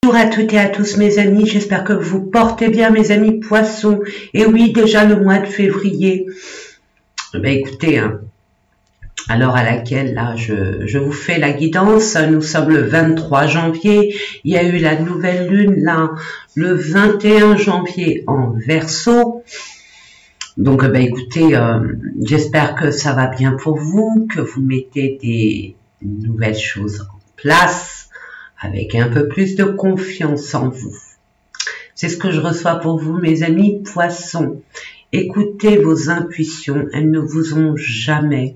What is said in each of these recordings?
Bonjour à toutes et à tous mes amis, j'espère que vous portez bien mes amis poissons. Et oui, déjà le mois de février. Ben écoutez, à l'heure à laquelle là je vous fais la guidance, nous sommes le 23 janvier, il y a eu la nouvelle lune là le 21 janvier en Verseau. Donc ben écoutez, j'espère que ça va bien pour vous, que vous mettez des nouvelles choses en place avec un peu plus de confiance en vous. C'est ce que je reçois pour vous mes amis poissons. Écoutez vos intuitions, elles ne vous ont jamais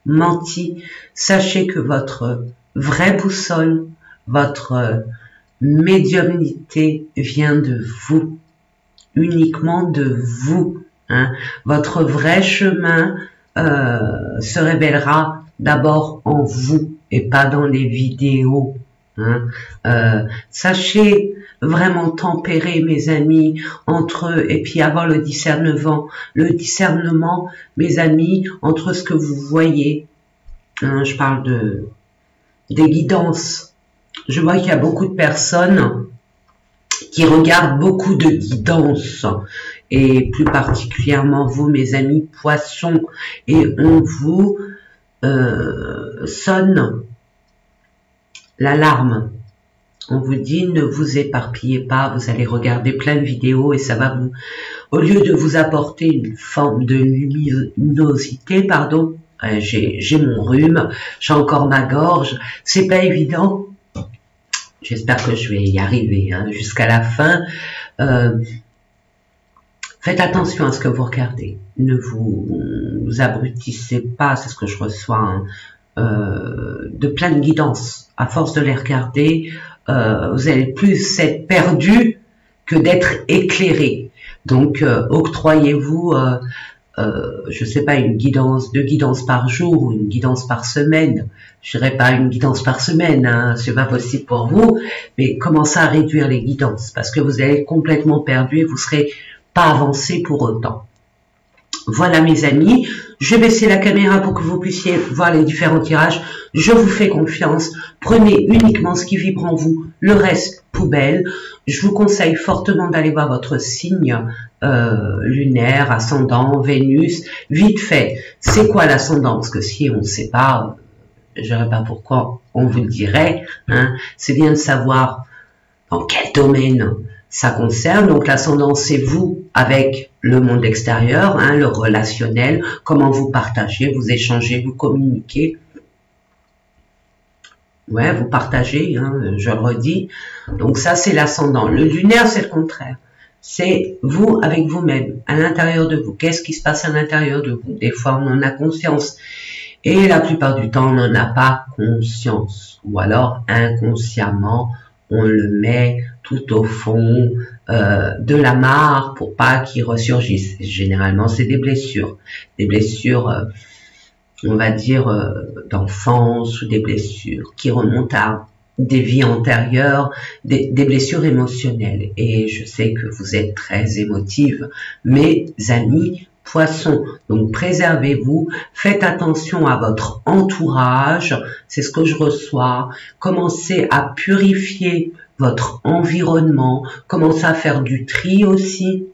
menti. Sachez que votre vraie boussole, votre médiumnité vient de vous, uniquement de vous. Votre vrai chemin se révélera d'abord en vous et pas dans les vidéos. Sachez vraiment tempérer mes amis entre eux et puis avoir le discernement mes amis entre ce que vous voyez. Je parle des guidances. Je vois qu'il y a beaucoup de personnes qui regardent beaucoup de guidances et plus particulièrement vous mes amis poissons, et on vous sonne l'alarme. On vous dit ne vous éparpillez pas, vous allez regarder plein de vidéos et ça va vous, au lieu de vous apporter une forme de luminosité, pardon, j'ai mon rhume, j'ai encore ma gorge, c'est pas évident. J'espère que je vais y arriver jusqu'à la fin. Faites attention à ce que vous regardez. Ne vous abrutissez pas, c'est ce que je reçois, de plein de guidances. À force de les regarder, vous allez plus être perdu que d'être éclairé. Donc, octroyez-vous, je sais pas, une guidance, 2 guidances par jour ou une guidance par semaine. Je dirais pas une guidance par semaine, c'est pas possible pour vous, mais commencez à réduire les guidances parce que vous allez être complètement perdu et vous serez pas avancé pour autant. Voilà mes amis, je vais baisser la caméra pour que vous puissiez voir les différents tirages. Je vous fais confiance, prenez uniquement ce qui vibre en vous, le reste poubelle. Je vous conseille fortement d'aller voir votre signe lunaire, ascendant, Vénus, vite fait. C'est quoi l'ascendant? Parce que si on ne sait pas, je ne sais pas pourquoi on vous le dirait, c'est bien de savoir dans quel domaine ça concerne. Donc l'ascendant, c'est vous avec le monde extérieur, le relationnel, comment vous partagez, vous échangez, vous communiquez. Ouais, vous partagez, je le redis. Donc ça, c'est l'ascendant. Le lunaire, c'est le contraire. C'est vous avec vous-même, à l'intérieur de vous. Qu'est-ce qui se passe à l'intérieur de vous? Des fois, on en a conscience. Et la plupart du temps, on n'en a pas conscience. Ou alors, inconsciemment, on le met tout au fond de la mare pour pas qu'il ressurgisse. Généralement, c'est des blessures. Des blessures, on va dire, d'enfance ou des blessures qui remontent à des vies antérieures, des blessures émotionnelles. Et je sais que vous êtes très émotives, mes amis poissons. Donc, préservez-vous, faites attention à votre entourage, c'est ce que je reçois. Commencez à purifier votre environnement, commencez à faire du tri aussi.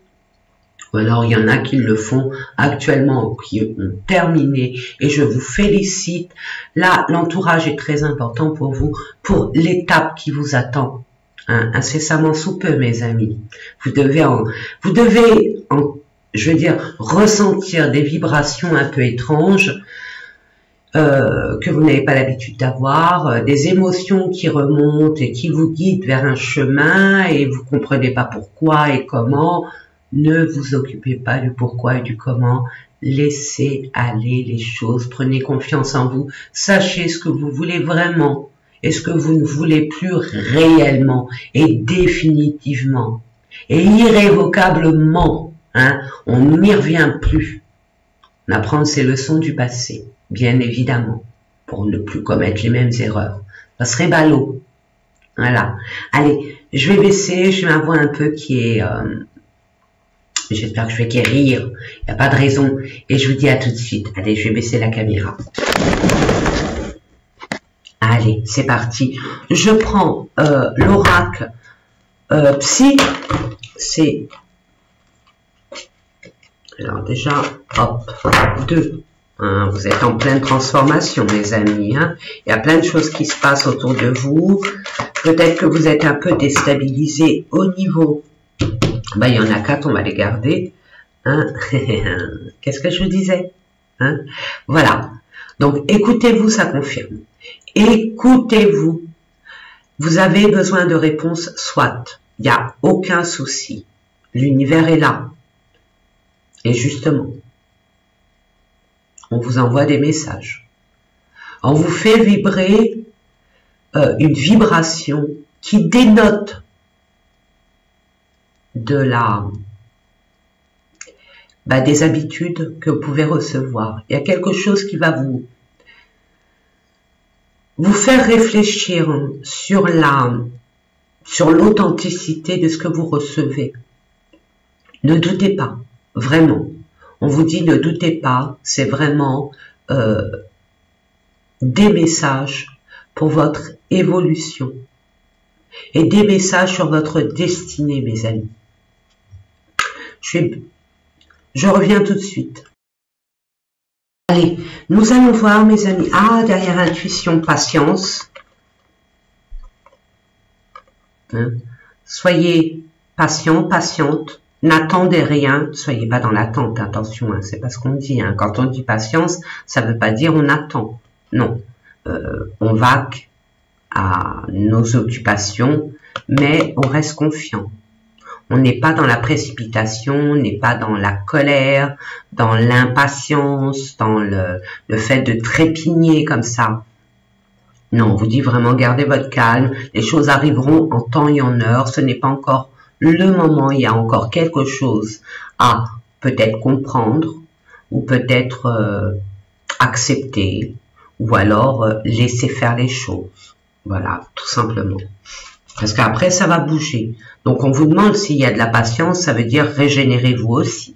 Ou alors, il y en a qui le font actuellement, qui ont terminé, et je vous félicite. Là, l'entourage est très important pour vous, pour l'étape qui vous attend, incessamment sous peu, mes amis. Vous devez je veux dire, ressentir des vibrations un peu étranges que vous n'avez pas l'habitude d'avoir, des émotions qui remontent et qui vous guident vers un chemin et vous comprenez pas pourquoi et comment. Ne vous occupez pas du pourquoi et du comment. Laissez aller les choses. Prenez confiance en vous. Sachez ce que vous voulez vraiment et ce que vous ne voulez plus réellement et définitivement et irrévocablement. On n'y revient plus. On apprend ses leçons du passé, bien évidemment, pour ne plus commettre les mêmes erreurs. Ça serait ballot. Voilà. Allez, je vais baisser, j'ai ma voix un peu qui est... J'espère que je vais guérir. Il n'y a pas de raison. Et je vous dis à tout de suite. Allez, je vais baisser la caméra. Allez. Allez, c'est parti. Je prends l'oracle Psy. C'est... Alors déjà, hop, 2. Hein, vous êtes en pleine transformation, mes amis. Hein. Il y a plein de choses qui se passent autour de vous. Peut-être que vous êtes un peu déstabilisé au niveau... Ben, il y en a 4, on va les garder. Hein. Qu'est-ce que je vous disais, hein? Voilà. Donc, écoutez-vous, ça confirme. Écoutez-vous. Vous avez besoin de réponses, soit. Il n'y a aucun souci. L'univers est là. Et justement, on vous envoie des messages. On vous fait vibrer une vibration qui dénote de la... des habitudes que vous pouvez recevoir. Il y a quelque chose qui va vous faire réfléchir sur l'authenticité de ce que vous recevez. Ne doutez pas, vraiment. On vous dit ne doutez pas, c'est vraiment des messages pour votre évolution et des messages sur votre destinée, mes amis. Je reviens tout de suite. Allez, nous allons voir, mes amis. Ah, derrière intuition, patience. Hein? Soyez patient, patiente. N'attendez rien. Soyez pas dans l'attente. Attention, hein, c'est pas ce qu'on dit. Hein. Quand on dit patience, ça veut pas dire on attend. Non. On vaque à nos occupations, mais on reste confiant. On n'est pas dans la précipitation, on n'est pas dans la colère, dans l'impatience, dans le fait de trépigner comme ça. Non, on vous dit vraiment gardez votre calme, les choses arriveront en temps et en heure, ce n'est pas encore le moment, il y a encore quelque chose à peut-être comprendre, ou peut-être accepter, ou alors laisser faire les choses. Voilà, tout simplement. Parce qu'après, ça va bouger. Donc, on vous demande s'il y a de la patience, ça veut dire régénérez-vous aussi.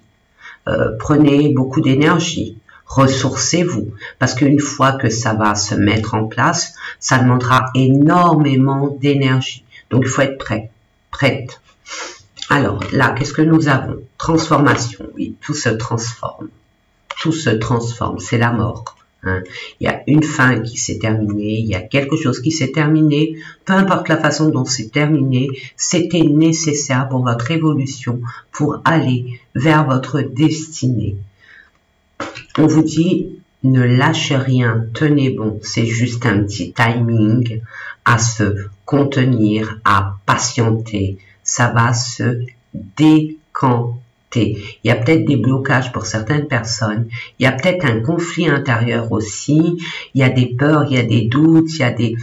Prenez beaucoup d'énergie, ressourcez-vous. Parce qu'une fois que ça va se mettre en place, ça demandera énormément d'énergie. Donc, il faut être prêt, prête. Alors, là, qu'est-ce que nous avons? Transformation, oui, tout se transforme. Tout se transforme, c'est la mort. Hein. Il y a une fin qui s'est terminée, il y a quelque chose qui s'est terminé, peu importe la façon dont c'est terminé, c'était nécessaire pour votre évolution, pour aller vers votre destinée. On vous dit, ne lâchez rien, tenez bon, c'est juste un petit timing à se contenir, à patienter, ça va se décanter. Il y a peut-être des blocages pour certaines personnes, il y a peut-être un conflit intérieur aussi, il y a des peurs, il y a des doutes, il y a des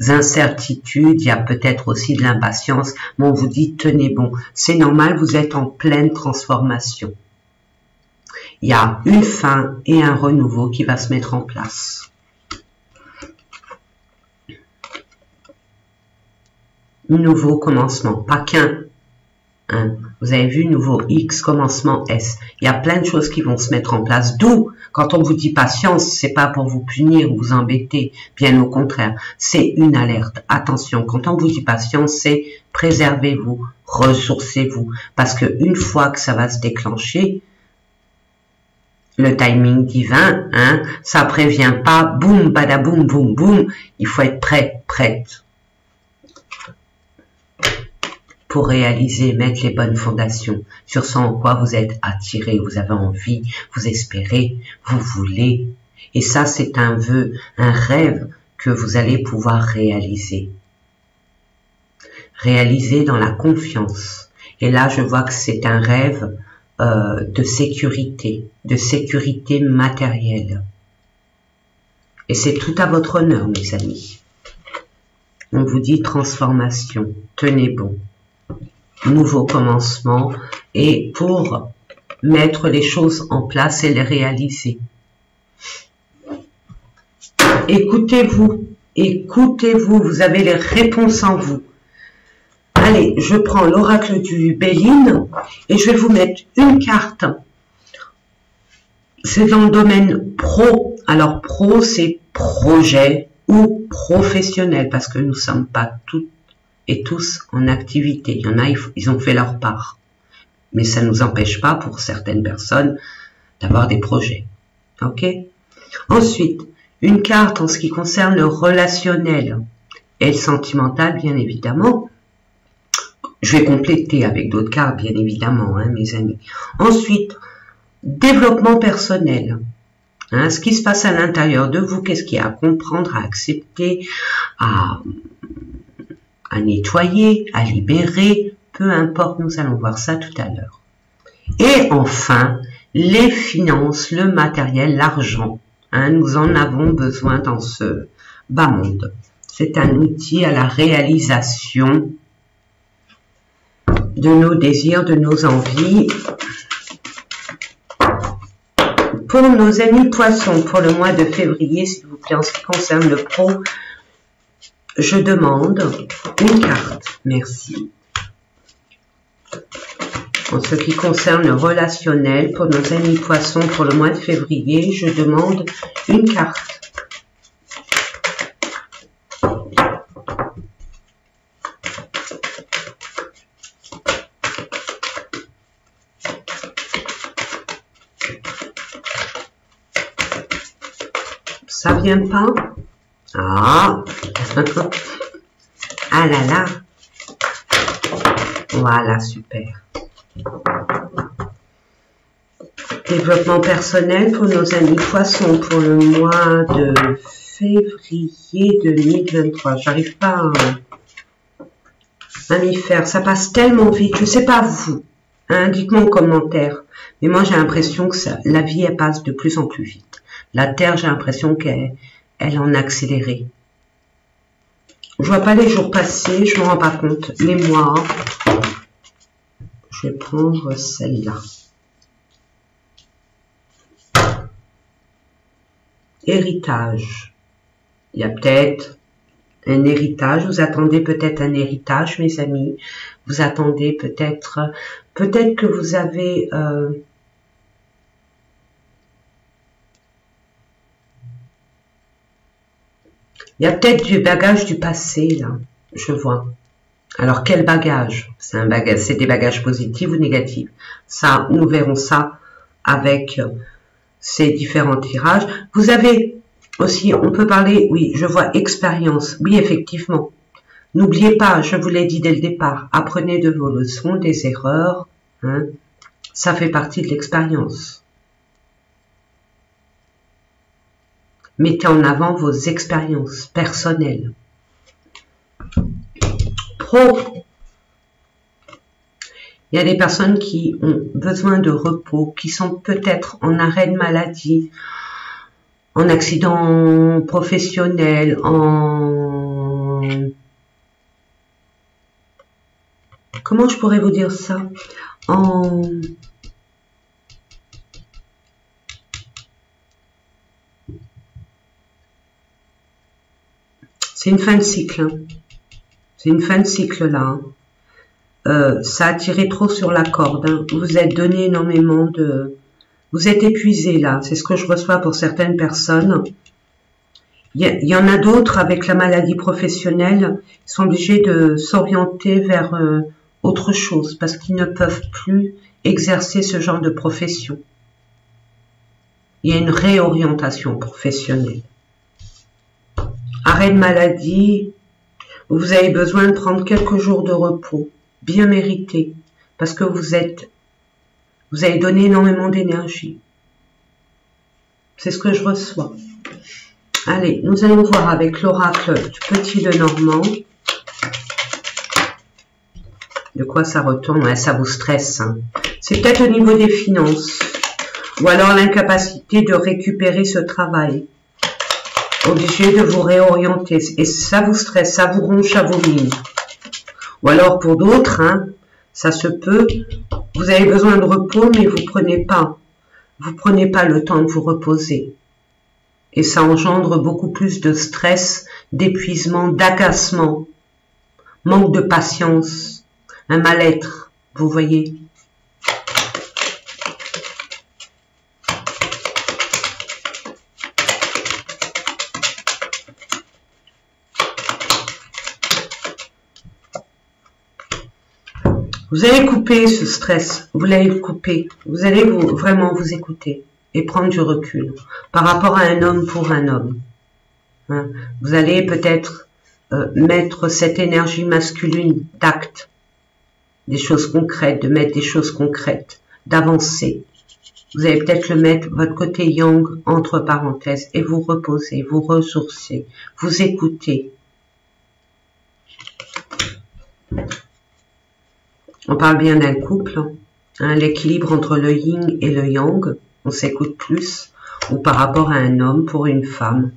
incertitudes, il y a peut-être aussi de l'impatience, mais on vous dit tenez bon, c'est normal, vous êtes en pleine transformation. Il y a une fin et un renouveau qui va se mettre en place. Nouveau commencement, pas qu'un. Hein. Vous avez vu, nouveau X, commencement S. Il y a plein de choses qui vont se mettre en place. D'où, quand on vous dit patience, c'est pas pour vous punir ou vous embêter. Bien au contraire, c'est une alerte. Attention, quand on vous dit patience, c'est préservez-vous, ressourcez-vous. Parce que une fois que ça va se déclencher, le timing divin, hein, ça prévient pas, boum, badaboum, boum, boum. Il faut être prêt, prête. Pour réaliser, mettre les bonnes fondations sur ce en quoi vous êtes attiré, vous avez envie, vous espérez, vous voulez. Et ça, c'est un vœu, un rêve que vous allez pouvoir réaliser. Réaliser dans la confiance. Et là, je vois que c'est un rêve de sécurité matérielle. Et c'est tout à votre honneur, mes amis. On vous dit transformation, tenez bon. Nouveau commencement et pour mettre les choses en place et les réaliser. Écoutez-vous, écoutez-vous, vous avez les réponses en vous. Allez, je prends l'oracle du Béline et je vais vous mettre une carte. C'est dans le domaine pro. Alors pro, c'est projet, ou professionnelle, parce que nous ne sommes pas toutes et tous en activité. Il y en a, ils ont fait leur part. Mais ça ne nous empêche pas, pour certaines personnes, d'avoir des projets. Ok? Ensuite, une carte en ce qui concerne le relationnel et le sentimental, bien évidemment. Je vais compléter avec d'autres cartes, bien évidemment, hein, mes amis. Ensuite, développement personnel. Hein, ce qui se passe à l'intérieur de vous, qu'est-ce qu'il y a à comprendre, à accepter, à nettoyer, à libérer, peu importe, nous allons voir ça tout à l'heure. Et enfin, les finances, le matériel, l'argent. Hein, nous en avons besoin dans ce bas monde. C'est un outil à la réalisation de nos désirs, de nos envies. Pour nos amis poissons, pour le mois de février, s'il vous plaît, en ce qui concerne le pro, je demande une carte. Merci. En ce qui concerne le relationnel, pour nos amis poissons, pour le mois de février, je demande une carte. Ça vient pas? Ah, ah là là. Voilà, super. Développement personnel pour nos amis poissons pour le mois de février 2023. J'arrive pas à m'y faire. Ça passe tellement vite. Je sais pas vous. Hein, dites-moi en commentaire. Mais moi, j'ai l'impression que la vie, elle passe de plus en plus vite. La Terre, j'ai l'impression qu'elle en a accéléré. Je vois pas les jours passer, je me rends pas compte. Les mois. Je vais prendre celle-là. Héritage. Il y a peut-être un héritage. Vous attendez peut-être un héritage, mes amis. Vous attendez peut-être que vous avez il y a peut-être du bagage du passé, là, je vois. Alors, quel bagage? C'est des bagages positifs ou négatifs? Ça, nous verrons ça avec ces différents tirages. Vous avez aussi, on peut parler, oui, je vois expérience. Oui, effectivement. N'oubliez pas, je vous l'ai dit dès le départ, apprenez de vos leçons, des erreurs. Hein, ça fait partie de l'expérience. Mettez en avant vos expériences personnelles. Pro. Il y a des personnes qui ont besoin de repos, qui sont peut-être en arrêt de maladie, en accident professionnel, en... Comment je pourrais vous dire ça? C'est une fin de cycle. Hein. C'est une fin de cycle là. Ça a tiré trop sur la corde. Hein. Vous êtes donné énormément de... Vous êtes épuisé là. C'est ce que je reçois pour certaines personnes. Il y en a d'autres avec la maladie professionnelle. Ils sont obligés de s'orienter vers autre chose parce qu'ils ne peuvent plus exercer ce genre de profession. Il y a une réorientation professionnelle. Arrêt de maladie, vous avez besoin de prendre quelques jours de repos, bien mérité, parce que vous avez donné énormément d'énergie. C'est ce que je reçois. Allez, nous allons voir avec l'oracle du Petit Lenormand. De quoi ça retourne? Ouais, ça vous stresse. Hein. C'est peut-être au niveau des finances, ou alors l'incapacité de récupérer ce travail. Obligé de vous réorienter. Et ça vous stresse, ça vous ronge à vos mines. Ou alors pour d'autres, hein, ça se peut, vous avez besoin de repos, mais vous prenez pas le temps de vous reposer. Et ça engendre beaucoup plus de stress, d'épuisement, d'agacement, manque de patience, un mal-être, vous voyez. Vous allez couper ce stress, vous l'allez couper, vous allez vraiment vous écouter et prendre du recul par rapport à un homme pour un homme. Hein. Vous allez peut-être mettre cette énergie masculine d'acte, des choses concrètes, de mettre des choses concrètes, d'avancer. Vous allez peut-être le mettre, votre côté yang, entre parenthèses, et vous reposer, vous ressourcer, vous écouter. On parle bien d'un couple, hein, l'équilibre entre le yin et le yang, on s'écoute plus, ou par rapport à un homme pour une femme.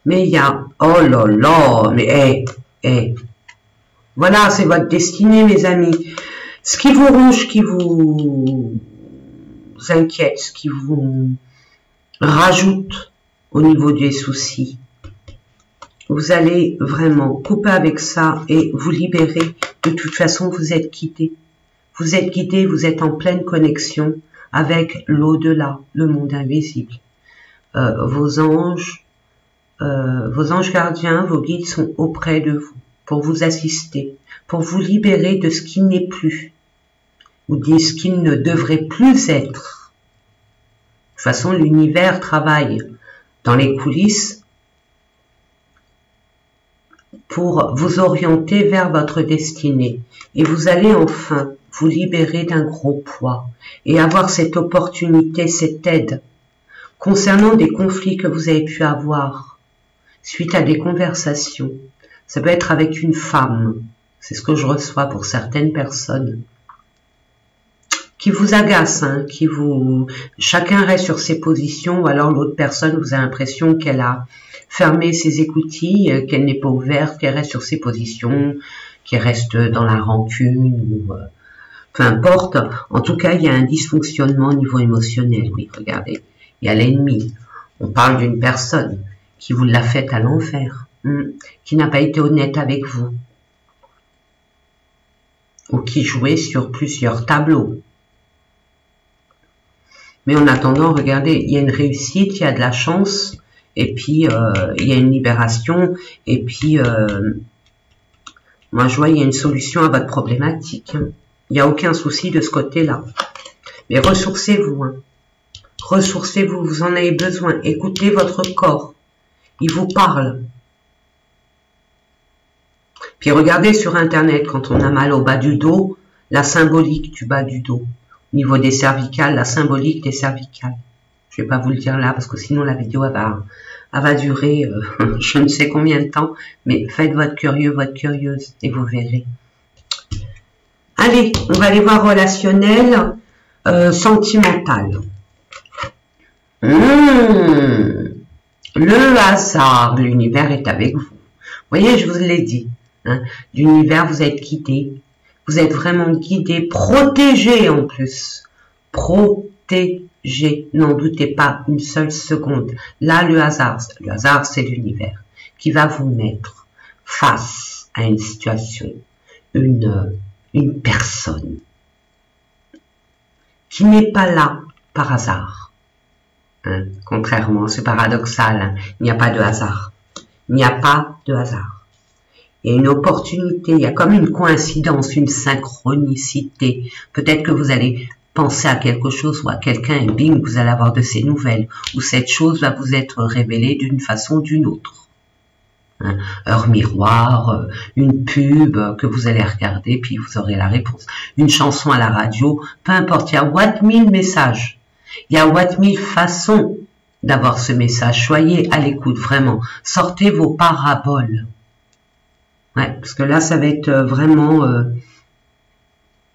Mais il y a, oh là là, mais voilà, c'est votre destinée, mes amis. Ce qui vous ronge, qui vous inquiète, ce qui vous rajoute au niveau des soucis, vous allez vraiment couper avec ça et vous libérer. De toute façon, vous êtes guidé. Vous êtes guidé, vous êtes en pleine connexion avec l'au-delà, le monde invisible. Vos anges gardiens, vos guides sont auprès de vous pour vous assister, pour vous libérer de ce qui n'est plus, ou de ce qui ne devrait plus être. De toute façon, l'univers travaille dans les coulisses pour vous orienter vers votre destinée. Et vous allez enfin vous libérer d'un gros poids et avoir cette opportunité, cette aide concernant des conflits que vous avez pu avoir suite à des conversations. Ça peut être avec une femme, c'est ce que je reçois pour certaines personnes, qui vous agace, hein, chacun reste sur ses positions, ou alors l'autre personne, vous avez l'impression qu'elle a fermé ses écoutilles, qu'elle n'est pas ouverte, qu'elle reste sur ses positions, qu'elle reste dans la rancune, ou peu importe. En tout cas, il y a un dysfonctionnement au niveau émotionnel. Oui, regardez, il y a l'ennemi. On parle d'une personne qui vous l'a fait à l'envers, qui n'a pas été honnête avec vous, ou qui jouait sur plusieurs tableaux. Mais en attendant, regardez, il y a une réussite, il y a de la chance, et puis il y a une libération, et puis moi je vois il y a une solution à votre problématique. Hein. Il n'y a aucun souci de ce côté-là. Mais ressourcez-vous, hein. Ressourcez-vous, vous en avez besoin. Écoutez votre corps, il vous parle. Puis regardez sur Internet, quand on a mal au bas du dos, la symbolique du bas du dos. Au niveau des cervicales, la symbolique des cervicales. Je vais pas vous le dire là, parce que sinon la vidéo, elle va durer je ne sais combien de temps. Mais faites votre curieux, votre curieuse, et vous verrez. Allez, on va aller voir relationnel, sentimental. Le hasard, l'univers est avec vous. Vous voyez, je vous l'ai dit. Hein, l'univers, vous êtes guidé. Vous êtes vraiment guidé, protégé en plus. Protégé. N'en doutez pas une seule seconde. Là, le hasard, c'est l'univers qui va vous mettre face à une situation, une personne qui n'est pas là par hasard. Hein, contrairement, c'est paradoxal, hein, il n'y a pas de hasard. Il n'y a pas de hasard. Il y a une opportunité, il y a comme une coïncidence, une synchronicité. Peut-être que vous allez penser à quelque chose ou à quelqu'un et bing, vous allez avoir de ces nouvelles. Ou cette chose va vous être révélée d'une façon ou d'une autre. Hein, heure miroir, une pub que vous allez regarder, puis vous aurez la réponse. Une chanson à la radio, peu importe, il y a what mille messages. Il y a what mille façons d'avoir ce message. Soyez à l'écoute, vraiment. Sortez vos paraboles. Ouais, parce que là, ça va être vraiment...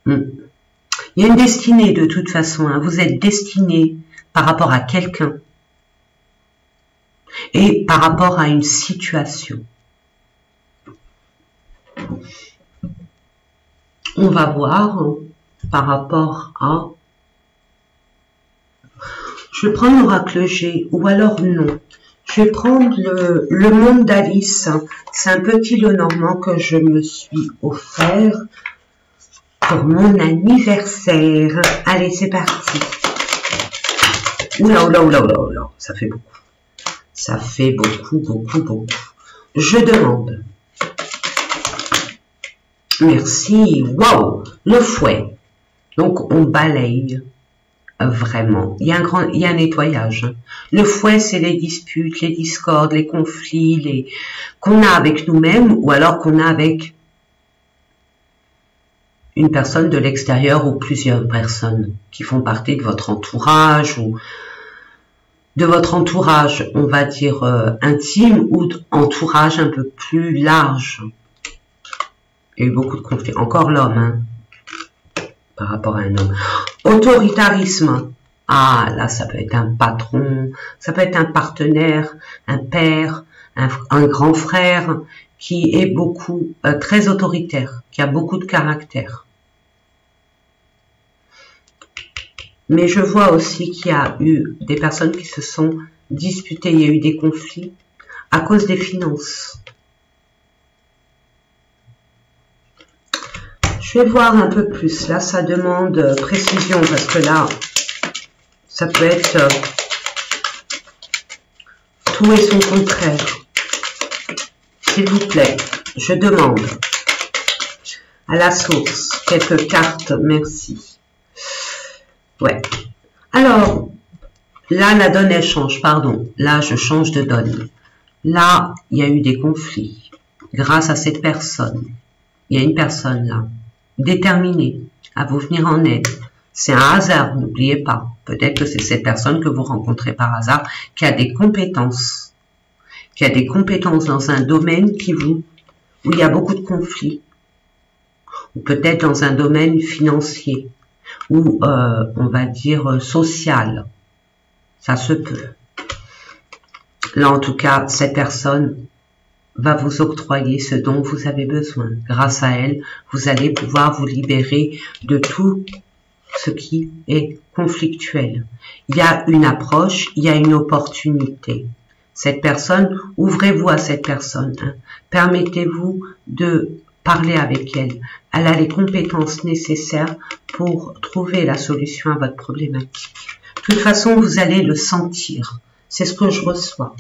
Il y a une destinée de toute façon. Hein. Vous êtes destiné par rapport à quelqu'un et par rapport à une situation. On va voir hein, par rapport à... Je vais prendre l'oracle G ou alors non. Je vais prendre le monde d'Alice. C'est un petit Lenormand que je me suis offert pour mon anniversaire. Allez, c'est parti. Oula, oula, oula, oula, oula. Ça fait beaucoup. Ça fait beaucoup, beaucoup, beaucoup. Je demande Merci. Waouh. Le fouet. Donc, on balaye. Vraiment. Il y a un nettoyage. Le fouet, c'est les disputes, les discordes, les conflits, qu'on a avec nous-mêmes ou alors qu'on a avec une personne de l'extérieur ou plusieurs personnes qui font partie de votre entourage ou de votre entourage, on va dire intime ou entourage un peu plus large. Il y a eu beaucoup de conflits. Encore l'homme, hein, par rapport à un homme. Autoritarisme. Ah, là, ça peut être un patron, ça peut être un partenaire, un père, un grand frère qui est très autoritaire, qui a beaucoup de caractère. Mais je vois aussi qu'il y a eu des personnes qui se sont disputées, il y a eu des conflits à cause des finances. Je vais voir un peu plus. Là, ça demande précision parce que là, ça peut être tout et son contraire. S'il vous plaît, je demande à la source quelques cartes. Merci. Ouais. Alors, là, la donne, elle change. Pardon. Là, je change de donne. Là, il y a eu des conflits grâce à cette personne. Il y a une personne là, déterminée à vous venir en aide. C'est un hasard, n'oubliez pas. Peut-être que c'est cette personne que vous rencontrez par hasard qui a des compétences. Qui a des compétences dans un domaine où il y a beaucoup de conflits. Ou peut-être dans un domaine financier. Ou, on va dire, social. Ça se peut. Là, en tout cas, cette personne va vous octroyer ce dont vous avez besoin. Grâce à elle, vous allez pouvoir vous libérer de tout ce qui est conflictuel. Il y a une approche, il y a une opportunité. Cette personne, ouvrez-vous à cette personne. Hein. Permettez-vous de parler avec elle. Elle a les compétences nécessaires pour trouver la solution à votre problématique. De toute façon, vous allez le sentir. C'est ce que je reçois.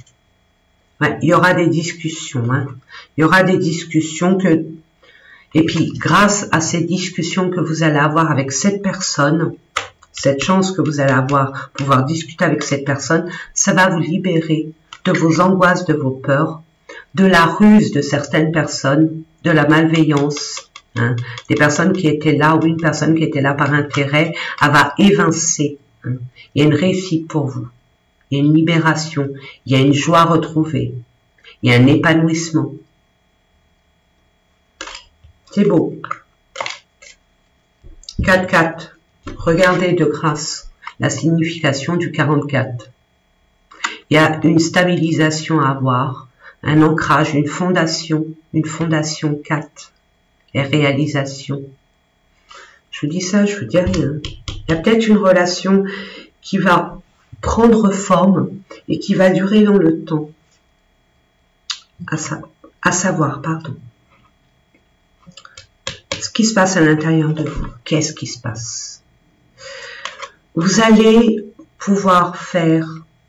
Ouais, il y aura des discussions. Hein. Il y aura des discussions que... Et puis, grâce à ces discussions que vous allez avoir avec cette personne, cette chance que vous allez avoir, pouvoir discuter avec cette personne, ça va vous libérer de vos angoisses, de vos peurs, de la ruse de certaines personnes, de la malveillance, hein, des personnes qui étaient là ou une personne qui était là par intérêt, elle va évincer. Hein. Il y a une réussite pour vous. Il y a une libération, il y a une joie retrouvée, il y a un épanouissement. C'est beau. 4-4. Regardez de grâce la signification du 44. Il y a une stabilisation à avoir, un ancrage, une fondation 4. Et réalisation. Je vous dis ça, je vous dis rien. Il y a peut-être une relation qui va prendre forme et qui va durer dans le temps. À savoir, pardon. Ce qui se passe à l'intérieur de vous. Qu'est-ce qui se passe? Vous allez pouvoir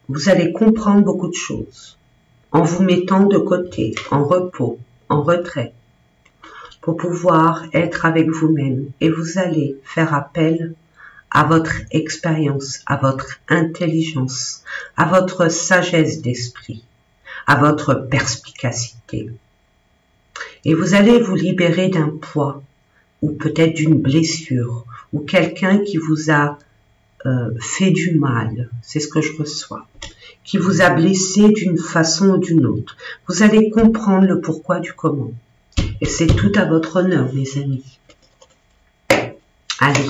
vous allez comprendre beaucoup de choses en vous mettant de côté, en repos, en retrait, pour pouvoir être avec vous-même. Et vous allez faire appel à votre expérience, à votre intelligence, à votre sagesse d'esprit, à votre perspicacité. Et vous allez vous libérer d'un poids, ou peut-être d'une blessure, ou quelqu'un qui vous a fait du mal, c'est ce que je reçois, qui vous a blessé d'une façon ou d'une autre. Vous allez comprendre le pourquoi du comment. Et c'est tout à votre honneur, mes amis. Allez,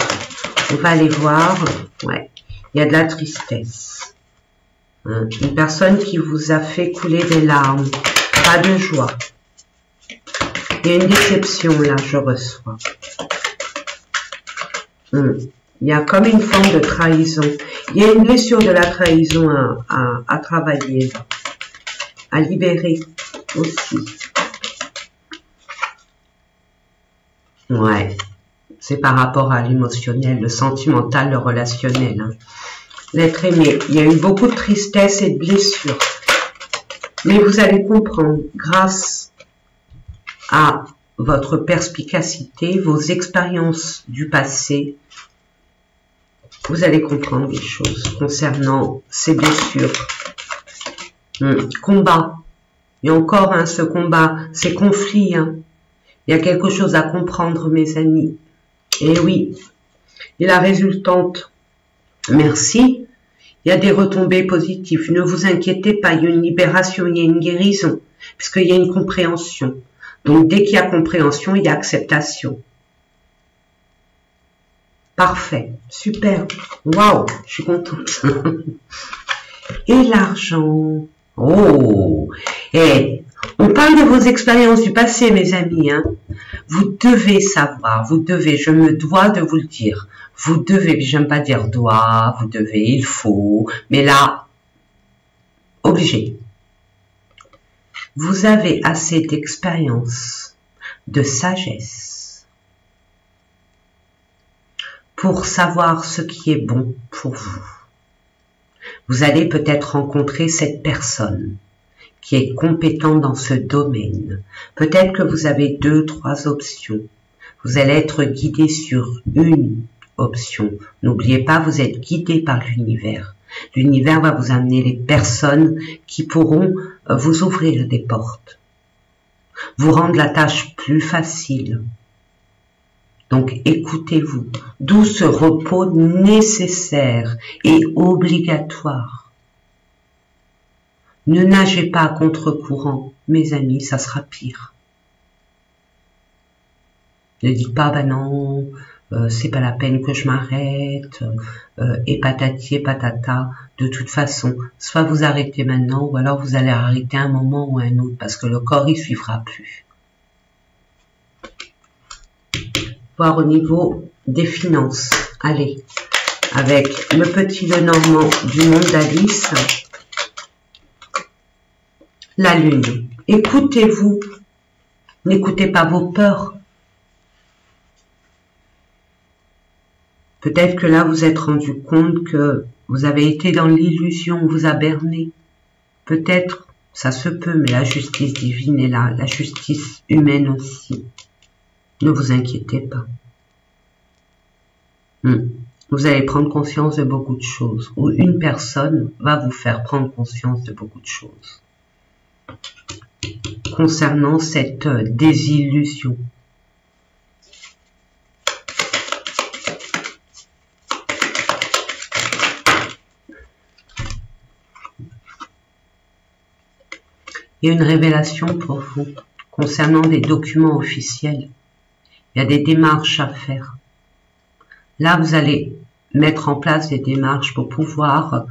on va aller voir. Ouais, il y a de la tristesse. Hein, une personne qui vous a fait couler des larmes, pas de joie. Il y a une déception là, je reçois. Il y a comme une forme de trahison. Il y a une blessure de la trahison à travailler, à libérer aussi. Ouais, c'est par rapport à l'émotionnel, le sentimental, le relationnel. Hein. L'être aimé, il y a eu beaucoup de tristesse et de blessures. Mais vous allez comprendre, grâce à votre perspicacité, vos expériences du passé, vous allez comprendre des choses concernant ces blessures. Combat. Il y a encore ce combat, ces conflits. Il y a quelque chose à comprendre, mes amis. Et oui. Et la résultante, merci. Il y a des retombées positives. Ne vous inquiétez pas, il y a une libération, il y a une guérison, puisqu'il y a une compréhension. Donc, dès qu'il y a compréhension, il y a acceptation. Parfait, super. Waouh, je suis contente. Et l'argent. Oh, et on parle de vos expériences du passé, mes amis. Vous devez savoir, vous devez, je me dois de vous le dire. Vous devez, j'aime pas dire doit, vous devez, il faut, mais là, obligé. Vous avez assez d'expérience, de sagesse, pour savoir ce qui est bon pour vous. Vous allez peut-être rencontrer cette personne qui est compétente dans ce domaine. Peut-être que vous avez 2, 3 options. Vous allez être guidé sur une option. N'oubliez pas, vous êtes guidé par l'univers. L'univers va vous amener les personnes qui pourront vous ouvrir des portes, vous rendre la tâche plus facile. Donc écoutez-vous, d'où ce repos nécessaire et obligatoire. Ne nagez pas à contre-courant, mes amis, ça sera pire. Ne dites pas, bah non, c'est pas la peine que je m'arrête, et patati et patata. De toute façon, soit vous arrêtez maintenant, ou alors vous allez arrêter un moment ou un autre, parce que le corps, il suivra plus. Voir au niveau des finances. Allez, avec le petit Lenormand du monde d'Alice, la lune. Écoutez-vous, n'écoutez pas vos peurs. Peut-être que là, vous êtes rendu compte que vous avez été dans l'illusion, vous a berné. Peut-être, ça se peut, mais la justice divine est là, la justice humaine aussi. Ne vous inquiétez pas. Vous allez prendre conscience de beaucoup de choses, ou une personne va vous faire prendre conscience de beaucoup de choses. Concernant cette désillusion. Il y a une révélation pour vous concernant des documents officiels. Il y a des démarches à faire. Là, vous allez mettre en place des démarches pour pouvoir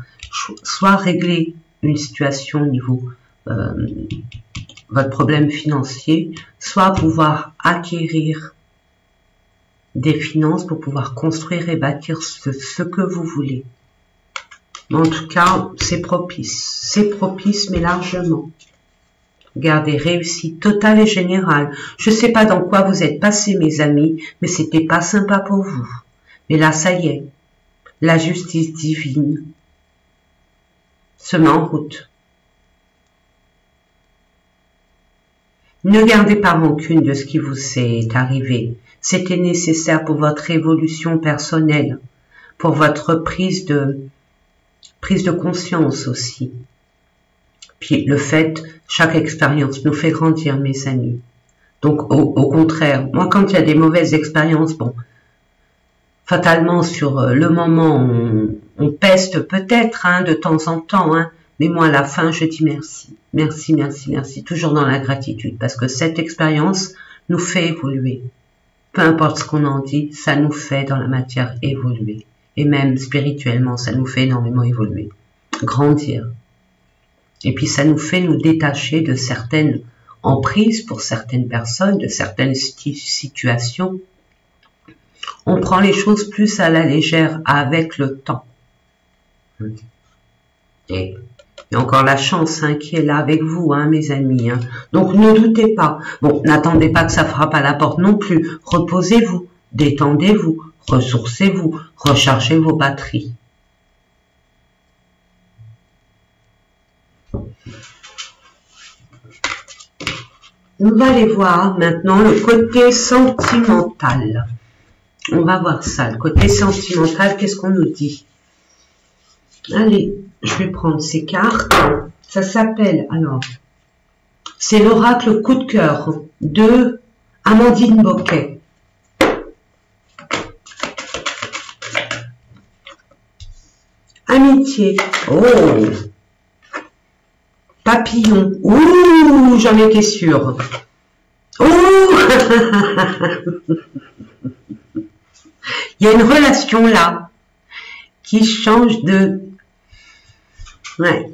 soit régler une situation au niveau votre problème financier, soit pouvoir acquérir des finances pour pouvoir construire et bâtir ce que vous voulez. En tout cas, c'est propice, mais largement. Regardez, réussite totale et générale. Je ne sais pas dans quoi vous êtes passés, mes amis, mais c'était pas sympa pour vous. Mais là, ça y est, la justice divine se met en route. Ne gardez pas rancune de ce qui vous est arrivé. C'était nécessaire pour votre évolution personnelle, pour votre prise de conscience aussi. Puis le fait, chaque expérience nous fait grandir, mes amis. Donc au contraire, moi quand il y a des mauvaises expériences, bon, fatalement sur le moment on peste peut-être de temps en temps, mais moi à la fin je dis merci, merci, merci, merci, toujours dans la gratitude, parce que cette expérience nous fait évoluer. Peu importe ce qu'on en dit, ça nous fait dans la matière évoluer. Et même spirituellement, ça nous fait énormément évoluer, grandir. Et puis ça nous fait nous détacher de certaines emprises pour certaines personnes, de certaines situations. On prend les choses plus à la légère avec le temps. Et il y a encore la chance qui est là avec vous, mes amis. Donc ne doutez pas. Bon, n'attendez pas que ça frappe à la porte non plus. Reposez-vous, détendez-vous, ressourcez-vous, rechargez vos batteries. On va aller voir maintenant le côté sentimental. On va voir ça, le côté sentimental, qu'est-ce qu'on nous dit? Allez, je vais prendre ces cartes. Ça s'appelle, alors, c'est l'oracle coup de cœur de Amandine Boquet. Amitié. Oh, papillon. Ouh, j'en étais sûre. Oh, il y a une relation là qui change de... Ouais,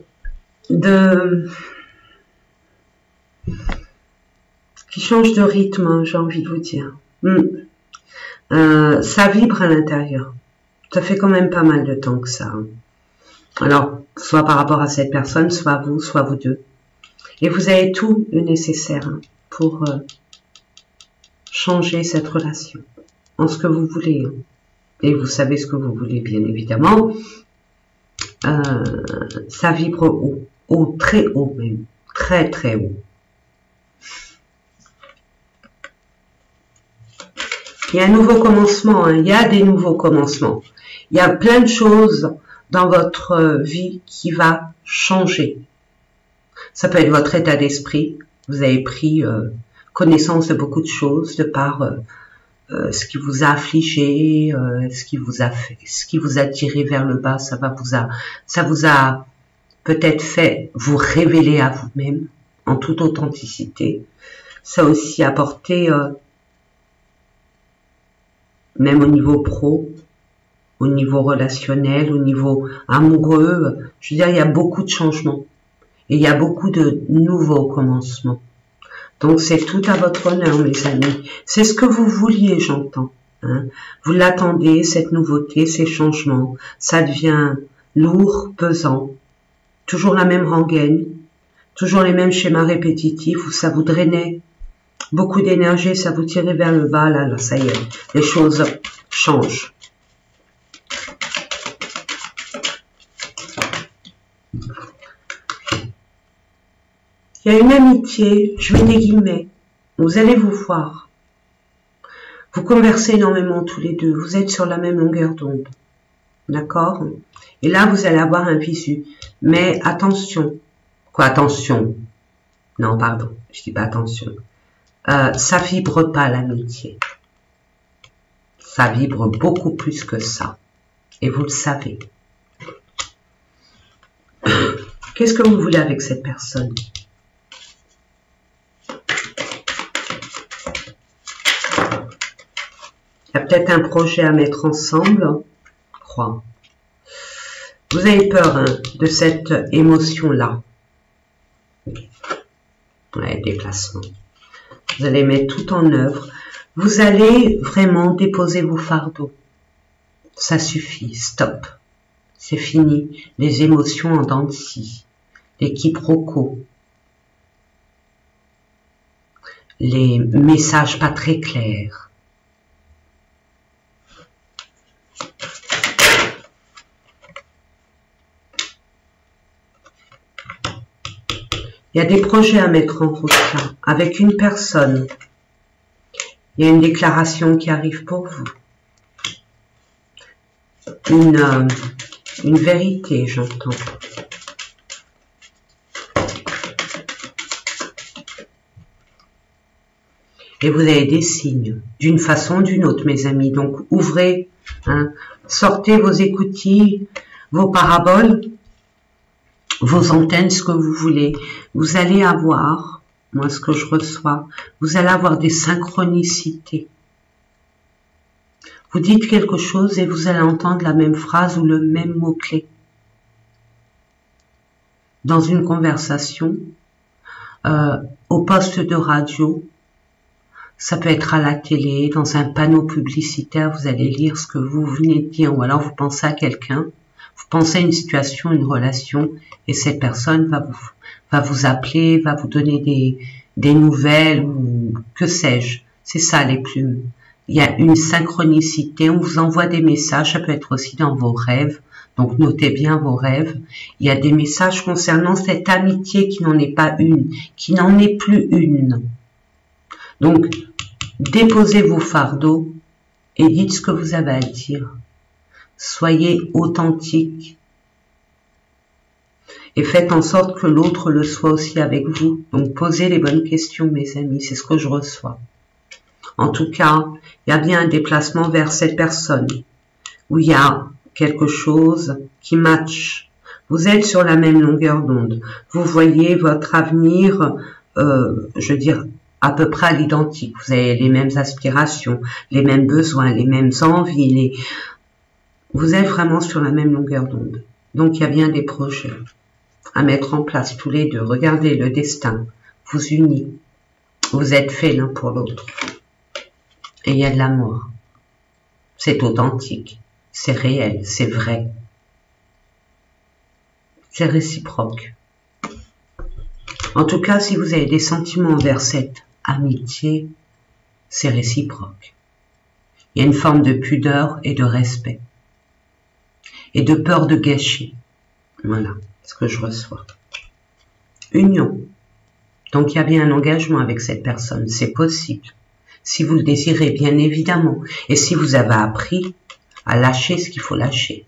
qui change de rythme, j'ai envie de vous dire. Ça vibre à l'intérieur. Ça fait quand même pas mal de temps que ça. Alors, soit par rapport à cette personne, soit vous deux. Et vous avez tout le nécessaire pour changer cette relation en ce que vous voulez. Et vous savez ce que vous voulez, bien évidemment. Ça vibre haut, très haut même. Très, très haut. Il y a un nouveau commencement, il y a des nouveaux commencements. Il y a plein de choses dans votre vie qui va changer. Ça peut être votre état d'esprit. Vous avez pris connaissance de beaucoup de choses de par ce qui vous a affligé, ce qui vous a tiré vers le bas. Ça vous a peut-être fait vous révéler à vous-même en toute authenticité. Ça a aussi apporté même au niveau pro, au niveau relationnel, au niveau amoureux. Je veux dire, il y a beaucoup de changements. Et il y a beaucoup de nouveaux commencements. Donc, c'est tout à votre honneur, mes amis. C'est ce que vous vouliez, j'entends. Hein. Vous l'attendez, cette nouveauté, ces changements. Ça devient lourd, pesant. Toujours la même rengaine. Toujours les mêmes schémas répétitifs où ça vous drainait beaucoup d'énergie, ça vous tirait vers le bas. Là, ça y est, les choses changent. Il y a une amitié, je mets des guillemets, vous allez vous voir. Vous conversez énormément tous les deux, vous êtes sur la même longueur d'onde. D'accord? Et là, vous allez avoir un visu. Mais attention. Quoi, attention? Non, pardon, je dis pas attention. Ça vibre pas l'amitié. Ça vibre beaucoup plus que ça. Et vous le savez. Qu'est-ce que vous voulez avec cette personne? Il y a peut-être un projet à mettre ensemble. Je crois. Vous avez peur de cette émotion-là. Ouais, déplacement. Vous allez mettre tout en œuvre. Vous allez vraiment déposer vos fardeaux. Ça suffit. Stop. C'est fini. Les émotions en dents de scie. Les quiproquos. Les messages pas très clairs. Il y a des projets à mettre en route là, avec une personne. Il y a une déclaration qui arrive pour vous. Une vérité, j'entends. Et vous avez des signes, d'une façon ou d'une autre, mes amis. Donc, ouvrez, hein, sortez vos écoutilles, vos paraboles, vos antennes, ce que vous voulez. Vous allez avoir, moi ce que je reçois, vous allez avoir des synchronicités. Vous dites quelque chose et vous allez entendre la même phrase ou le même mot-clé. Dans une conversation, au poste de radio, ça peut être à la télé, dans un panneau publicitaire, vous allez lire ce que vous venez de dire, ou alors vous pensez à quelqu'un. Vous pensez à une situation, une relation, et cette personne va vous appeler, va vous donner des nouvelles, ou que sais-je. C'est ça les plumes. Il y a une synchronicité, on vous envoie des messages, ça peut être aussi dans vos rêves, donc notez bien vos rêves. Il y a des messages concernant cette amitié qui n'en est pas une, qui n'en est plus une. Donc, déposez vos fardeaux et dites ce que vous avez à dire. Soyez authentique et faites en sorte que l'autre le soit aussi avec vous. Donc, posez les bonnes questions, mes amis, c'est ce que je reçois. En tout cas, il y a bien un déplacement vers cette personne où il y a quelque chose qui match. Vous êtes sur la même longueur d'onde. Vous voyez votre avenir, je veux dire, à peu près à l'identique. Vous avez les mêmes aspirations, les mêmes besoins, les mêmes envies. Vous êtes vraiment sur la même longueur d'onde. Donc, il y a bien des projets à mettre en place tous les deux. Regardez, le destin vous unit. Vous êtes faits l'un pour l'autre. Et il y a de l'amour. C'est authentique, c'est réel, c'est vrai. C'est réciproque. En tout cas, si vous avez des sentiments envers cette amitié, c'est réciproque. Il y a une forme de pudeur et de respect. Et de peur de gâcher. Voilà ce que je reçois. Union. Donc il y a bien un engagement avec cette personne, c'est possible. Si vous le désirez, bien évidemment. Et si vous avez appris à lâcher ce qu'il faut lâcher.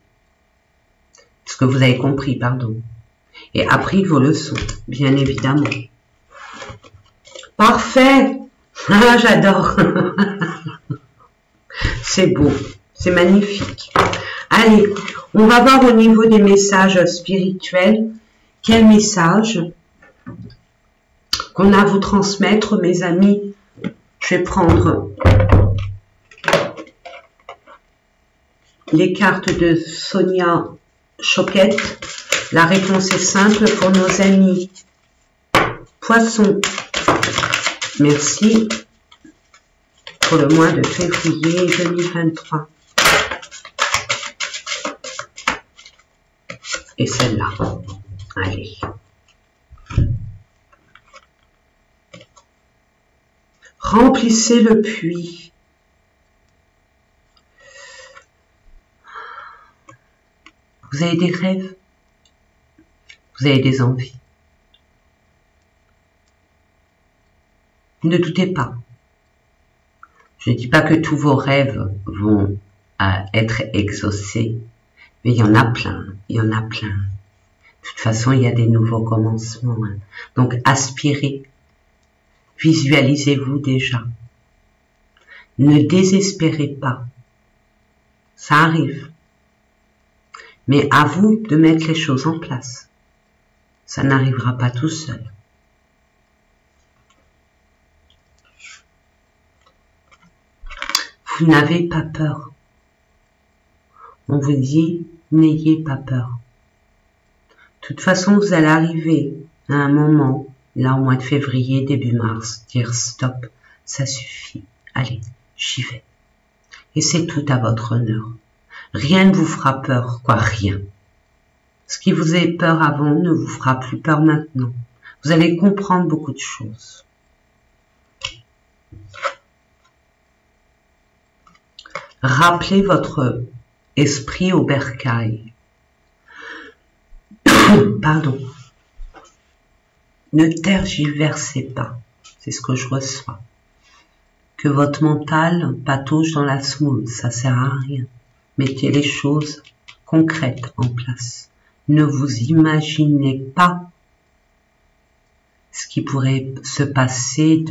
Ce que vous avez compris, pardon. Et appris vos leçons, bien évidemment. Parfait. Ah, j'adore. C'est beau. C'est magnifique. Allez, on va voir au niveau des messages spirituels. Quel message qu'on a à vous transmettre, mes amis. Je vais prendre les cartes de Sonia Choquette. La réponse est simple pour nos amis Poissons. Merci pour le mois de février 2023. Et celle-là. Allez. Remplissez le puits. Vous avez des rêves. Vous avez des envies. Ne doutez pas. Je ne dis pas que tous vos rêves vont être exaucés, mais il y en a plein. Il y en a plein. De toute façon, il y a des nouveaux commencements. Hein. Donc, aspirez. Visualisez-vous déjà. Ne désespérez pas. Ça arrive. Mais à vous de mettre les choses en place. Ça n'arrivera pas tout seul. Vous n'avez pas peur. On vous dit, n'ayez pas peur. De toute façon, vous allez arriver à un moment, là au mois de février, début mars, dire stop, ça suffit. Allez, j'y vais. Et c'est tout à votre honneur. Rien ne vous fera peur, quoi, rien. Ce qui vous faisait peur avant ne vous fera plus peur maintenant. Vous allez comprendre beaucoup de choses. Rappelez votre esprit au bercail. Pardon. Ne tergiversez pas. C'est ce que je reçois. Que votre mental patauge dans la semoule, ça sert à rien. Mettez les choses concrètes en place. Ne vous imaginez pas ce qui pourrait se passer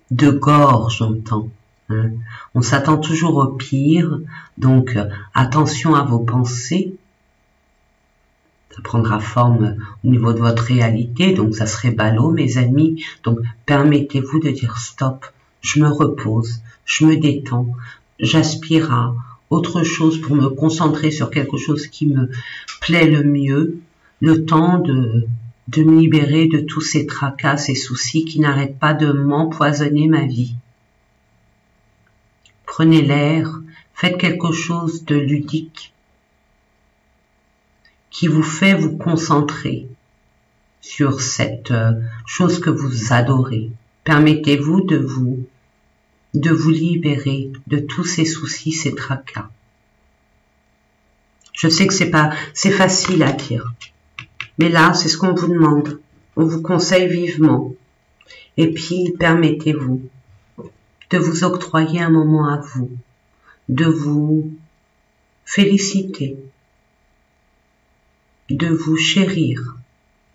de gore, j'entends. Hein. On s'attend toujours au pire, donc attention à vos pensées. Ça prendra forme au niveau de votre réalité, donc ça serait ballot, mes amis. Donc permettez-vous de dire stop, je me repose, je me détends, j'aspire à autre chose pour me concentrer sur quelque chose qui me plaît le mieux, le temps de me libérer de tous ces tracas, ces soucis qui n'arrêtent pas de m'empoisonner ma vie. Prenez l'air, faites quelque chose de ludique qui vous fait vous concentrer sur cette chose que vous adorez. Permettez-vous de vous libérer de tous ces soucis, ces tracas. Je sais que c'est facile à dire. Mais là, c'est ce qu'on vous demande. On vous conseille vivement. Et puis, permettez-vous de vous octroyer un moment à vous, de vous féliciter, de vous chérir,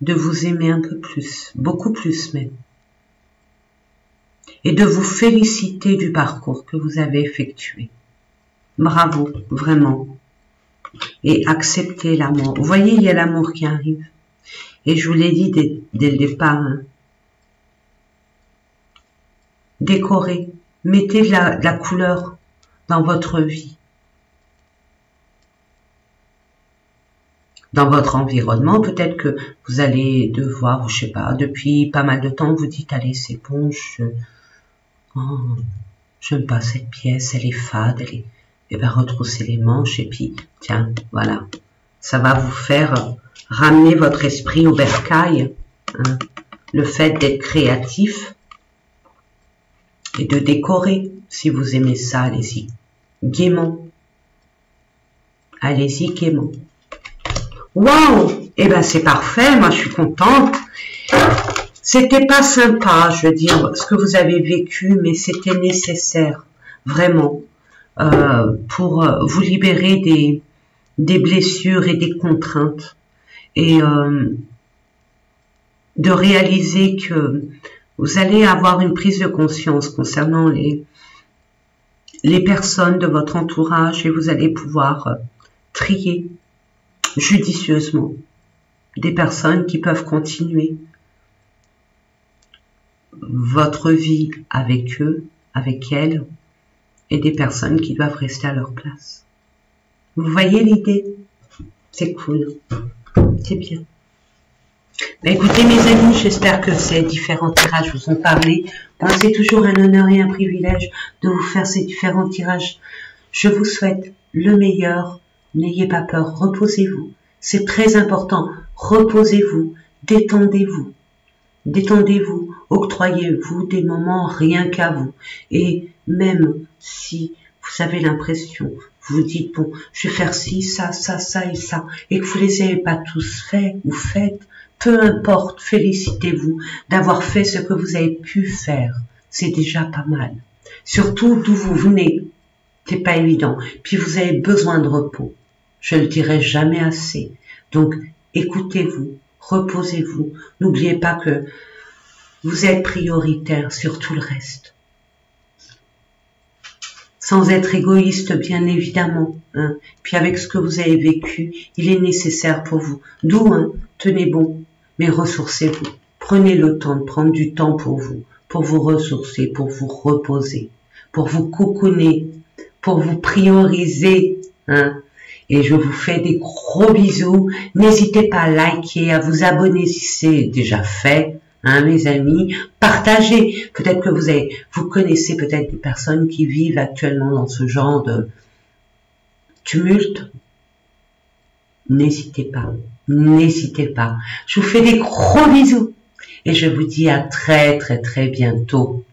de vous aimer un peu plus, beaucoup plus même, et de vous féliciter du parcours que vous avez effectué. Bravo, vraiment. Et acceptez l'amour. Vous voyez, il y a l'amour qui arrive. Et je vous l'ai dit dès le départ, hein. Décorez, mettez de la couleur dans votre vie. Dans votre environnement, peut-être que vous allez devoir, je sais pas, depuis pas mal de temps, vous dites, allez, c'est bon, j'aime pas cette pièce, elle est fade, elle est... Et bien, retroussez les manches et puis, tiens, voilà. Ça va vous faire ramener votre esprit au bercail. Hein. Le fait d'être créatif et de décorer. Si vous aimez ça, allez-y. Gaiement. Allez-y, gaiement. Waouh! Eh ben, c'est parfait. Moi, je suis contente. C'était pas sympa, je veux dire, ce que vous avez vécu, mais c'était nécessaire. Vraiment. Pour vous libérer des blessures et des contraintes et de réaliser que vous allez avoir une prise de conscience concernant les personnes de votre entourage et vous allez pouvoir trier judicieusement des personnes qui peuvent continuer votre vie avec eux, avec elles, et des personnes qui doivent rester à leur place. Vous voyez l'idée? C'est cool. C'est bien. Ben écoutez mes amis, j'espère que ces différents tirages vous ont parlé. Moi, c'est toujours un honneur et un privilège de vous faire ces différents tirages. Je vous souhaite le meilleur. N'ayez pas peur, reposez-vous. C'est très important. Reposez-vous, détendez-vous. Détendez-vous, octroyez-vous des moments rien qu'à vous. Et même si vous avez l'impression, vous dites, bon, je vais faire ci, ça, ça, ça et ça, et que vous les avez pas tous faits ou faites, peu importe, félicitez-vous d'avoir fait ce que vous avez pu faire. C'est déjà pas mal. Surtout d'où vous venez, c'est pas évident. Puis vous avez besoin de repos. Je le dirai jamais assez. Donc, écoutez-vous, reposez-vous. N'oubliez pas que vous êtes prioritaire sur tout le reste. Sans être égoïste, bien évidemment. Hein. Puis avec ce que vous avez vécu, il est nécessaire pour vous. D'où, hein, tenez bon, mais ressourcez-vous. Prenez le temps de prendre du temps pour vous ressourcer, pour vous reposer, pour vous cocooner, pour vous prioriser. Hein. Et je vous fais des gros bisous. N'hésitez pas à liker, à vous abonner si c'est déjà fait. Hein, mes amis, partagez. Peut-être que vous connaissez peut-être des personnes qui vivent actuellement dans ce genre de tumulte. N'hésitez pas, n'hésitez pas. Je vous fais des gros bisous et je vous dis à très très très bientôt.